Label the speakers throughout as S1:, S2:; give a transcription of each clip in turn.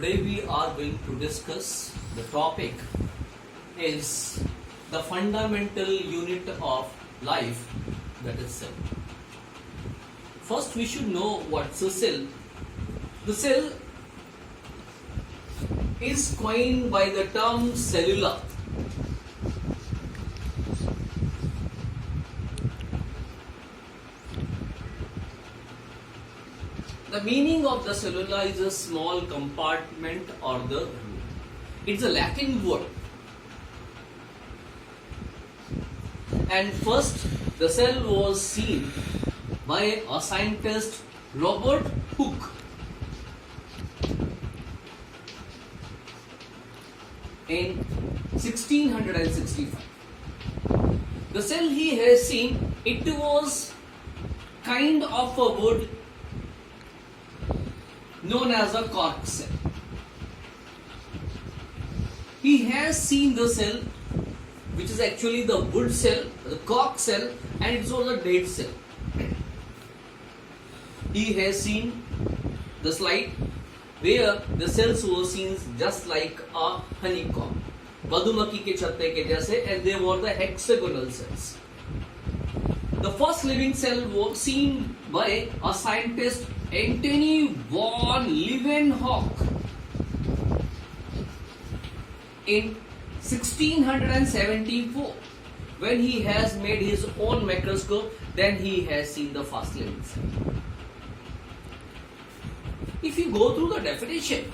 S1: Today we are going to discuss the topic is the fundamental unit of life, that is cell. First we should know what's a cell. The cell is coined by the term cellular. The meaning of the cellula is a small compartment or the room. It's a Latin word. And first, the cell was seen by a scientist, Robert Hooke, in 1665. The cell he has seen, it was kind of a wood known as a cork cell. He has seen the cell, which is actually the wood cell, the cork cell, and it's also a dead cell. He has seen the slide where the cells were seen just like a honeycomb, मधुमक्खी के छत्ते के जैसे, and they were the hexagonal cells. The first living cell was seen by a scientist, Antony von Leeuwenhoek, in 1674. When he has made his own microscope, then he has seen the first living cell. If you go through the definition,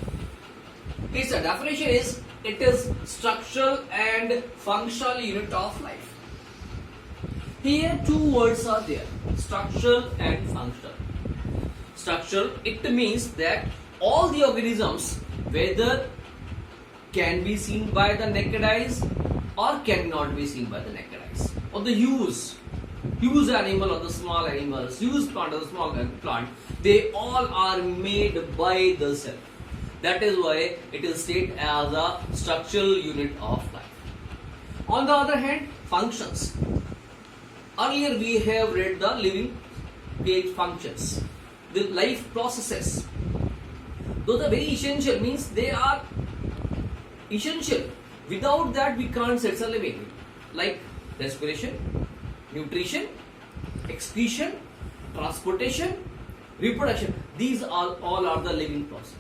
S1: its definition is it is structural and functional unit of life. Here two words are there, structural and functional. Structural, it means that all the organisms, whether can be seen by the naked eyes or cannot be seen by the naked eyes, or the huge animal or the small animals, huge plant or the small plant, they all are made by the cell. That is why it is stated as a structural unit of life. On the other hand, functions. Earlier we have read the living page functions, the life processes. Those are very essential, means they are essential. Without that we can't set a living. Like respiration, nutrition, excretion, transportation, reproduction. These all are the living processes.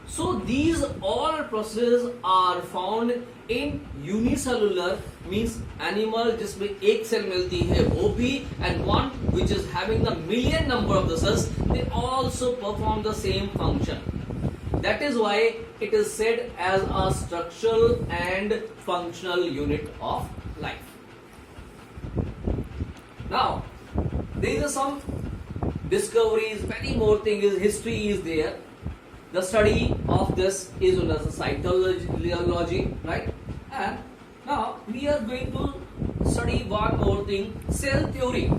S1: So these all processes are found in unicellular, means animal जिसमें एक cell मिलती है वो भी, and one which is having the million number of the cells, they also perform the same function. That is why it is said as a structural and functional unit of life. Now, there is some discoveries, many more things, history is there. The study of this is known as cytology, right? And now we are going to study one more thing, cell theory.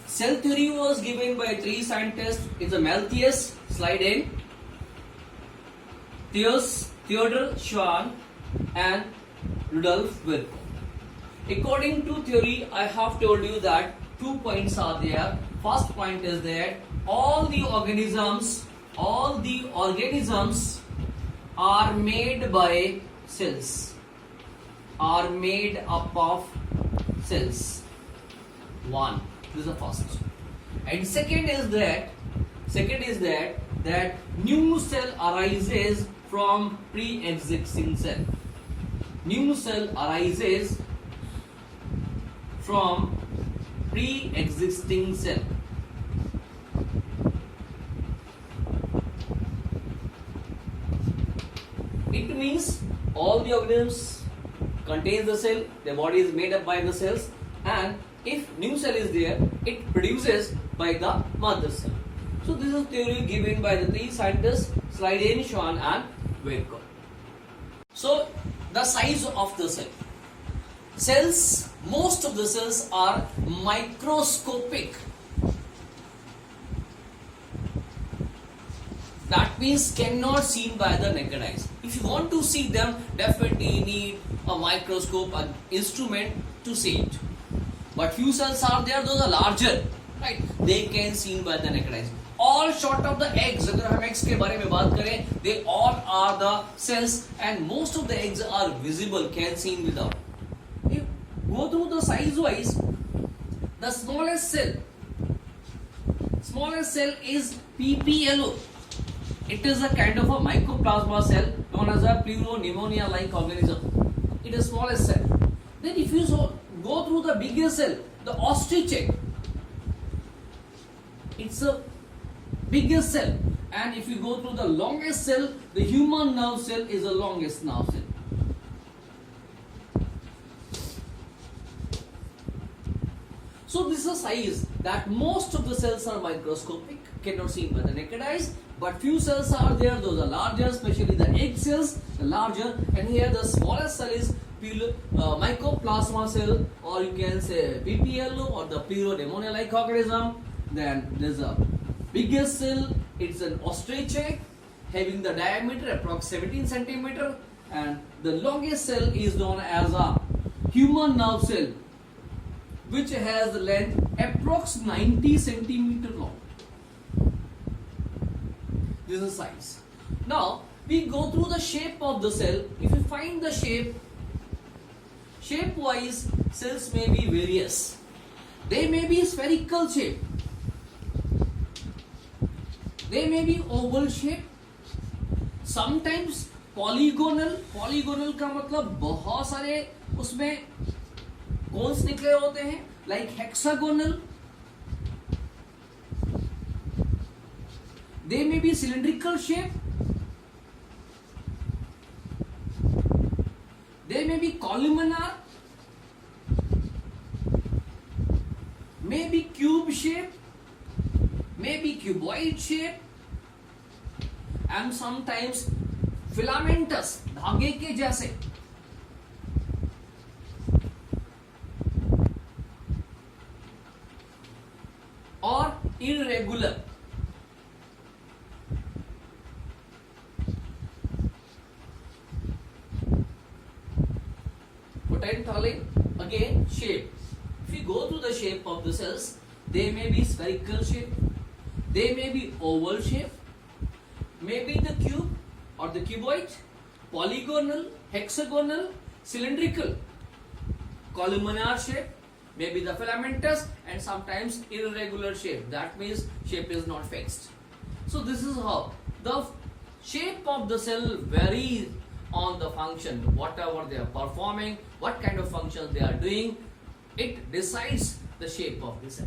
S1: Cell theory was given by three scientists. It's a Malthus, slide in, Theodor Schwann, and Rudolf Virchow. According to theory, I have told you that 2 points are there. First point is that all the organisms are made by cells, are made up of cells. One, this is the first. And second is that new cell arises from pre-existing cell. New cell arises from pre-existing cell. It means all the organisms contains the cell, their body is made up by the cells, and if new cell is there, it produces by the mother cell. So this is theory given by the three scientists, slide in, Schwann and Virchow. So the size of the cell. Cells, most of the cells are microscopic. That means cannot seen by the naked eyes. If you want to see them, definitely need a microscope, an instrument to see it. But few cells are there, those are larger. right? They can seen by the naked eyes. All short of the eggs, अगर हम eggs के बारे में बात करें, they all are the cells and most of the eggs are visible, can seen without. If go through the size wise, the smallest cell is PPLO. It is a kind of a mycoplasma cell known as a pleuropneumonia-like organism. It is smallest cell. Then if you go through the biggest cell, the ostrich egg, it's a biggest cell. And if you go through the longest cell, the human nerve cell is the longest nerve cell. So this is a size that most of the cells are microscopic, cannot seen by the naked eyes, but few cells are there, those are larger, especially the egg cells, the larger, and here the smallest cell is mycoplasma cell, or you can say PPLO or the pleuropneumonia-like organism. Then there's a biggest cell, it's an ostrich egg having the diameter approx 17 centimeter, and the longest cell is known as a human nerve cell, which has the length approx 90 centimeter long. This is size. Now we go through the shape of the cell. If you find the shape wise, cells may be various. They may be spherical shape, they may be oval shape, sometimes polygonal. Polygonal का मतलब बहुत सारे उसमें cons निकले होते हैं, like hexagonal. They may be cylindrical shape, they may be columnar, may be cube shape, may be cuboid shape, and sometimes filamentous, धागे के जैसे. Or irregular. Potentially, again, shape. If you go through the shape of the cells, they may be spherical shape, they may be oval shape, maybe the cube or the cuboid, polygonal, hexagonal, cylindrical, columnar shape, maybe the filamentous, and sometimes irregular shape. That means shape is not fixed. So this is how the shape of the cell varies on the function, whatever they are performing, what kind of functions they are doing, it decides the shape of the cell.